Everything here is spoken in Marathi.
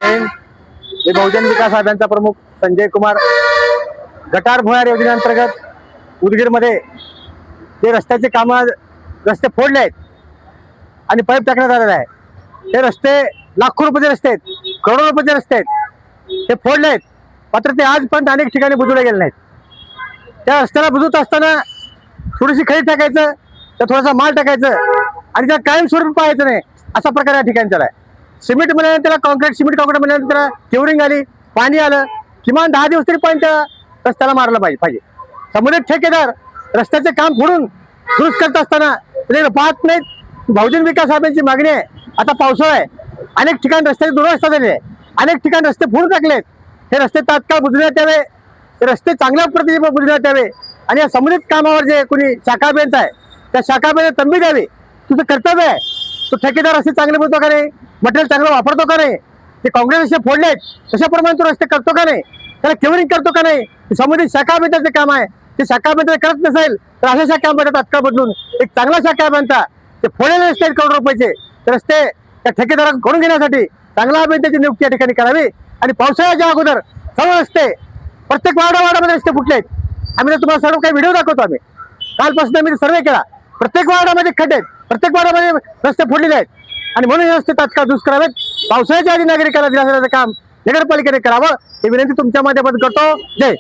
जय हिंद। मी बहुजन विकास आघाडीचा प्रमुख संजय कुमार। गटार भुयार योजनेअंतर्गत उदगीरमध्ये जे रस्त्याचे काम रस्ते फोडले आहेत आणि पाईप टाकण्यात आलेला आहे। हे रस्ते लाखो रुपयाचे रस्ते आहेत, करोडो रुपयाचे रस्ते आहेत, हे फोडले आहेत, मात्र ते आजपर्यंत अनेक ठिकाणी बुजवले गेले नाहीत। त्या रस्त्याला बुजवत असताना थोडीशी खडी टाकायचं, तर थोडासा माल टाकायचं आणि त्या कायमस्वरूपी पाहायचं नाही, असा प्रकार या ठिकाणी चालला आहे। सिमेंट मिळाल्यानंतर त्याला कॉन्क्रीट, सिमेंट कॉन्क्रीट मिळाल्यानंतर त्याला क्युरिंग आली, पाणी आलं, किमान 10 दिवस तरी पाणी त्या रस्त्याला मारलं पाहिजे। संबंधित ठेकेदार रस्त्याचे काम फोडून दुरुस्त करत असताना ते पाहत नाहीत। बहुजन विकास आघाडीची मागणी आहे, आता पावसाळा आहे, अनेक ठिकाणी रस्त्याची दुरवस्था झाली आहे, अनेक ठिकाणी रस्ते फोडून टाकलेत। हे रस्ते तात्काळ बुजवण्यात यावे, हे रस्ते चांगल्या पद्धतीने बुजवण्यात यावे आणि या संबंधित कामावर जे कोणी शाखा अभियंता आहे त्या शाखा अभियंता तंबी द्यावी। तुझं कर्तव्य आहे, तो ठेकेदार रस्ते चांगले बुजवतो का नाही, मटेरियल चांगलं वापरतो का नाही, ते काँग्रेस रस्ते फोडलेत तशाप्रमाणे तो रस्ते करतो का नाही, त्याला केवरिंग करतो का नाही, संबंधित शाखा अभियंत्याचे काम आहे। ते शाखा अभियंता करत नसेल तर अशा शाखा अभियंता तात्काळ बदलून एक चांगला शाखा अभियंता, ते फोडलेले रस्ते आहेत करोड रुपयाचे, ते रस्ते त्या ठेकेदाराकडून घेण्यासाठी चांगला अभियंत्याची नियुक्ती या ठिकाणी करावी। आणि पावसाळ्याच्या अगोदर सर्व रस्ते, प्रत्येक वार्डामध्ये रस्ते फुटले आहेत। आम्ही तर तुम्हाला सर्व काही व्हिडिओ दाखवतो। आम्ही कालपासून आम्ही सर्वे केला, प्रत्येक वार्डामध्ये खड्डे आहेत, प्रत्येक वार्डामध्ये रस्ते फोडलेले आहेत आणि म्हणून हे रस्ते तात्काळ दुरुस्त करावेत। पावसाळ्याच्या आधी नागरिकांना दिलासा देण्याचं काम नगरपालिकेने करावं, ही विनंती तुमच्या माध्यमातून करतो। जय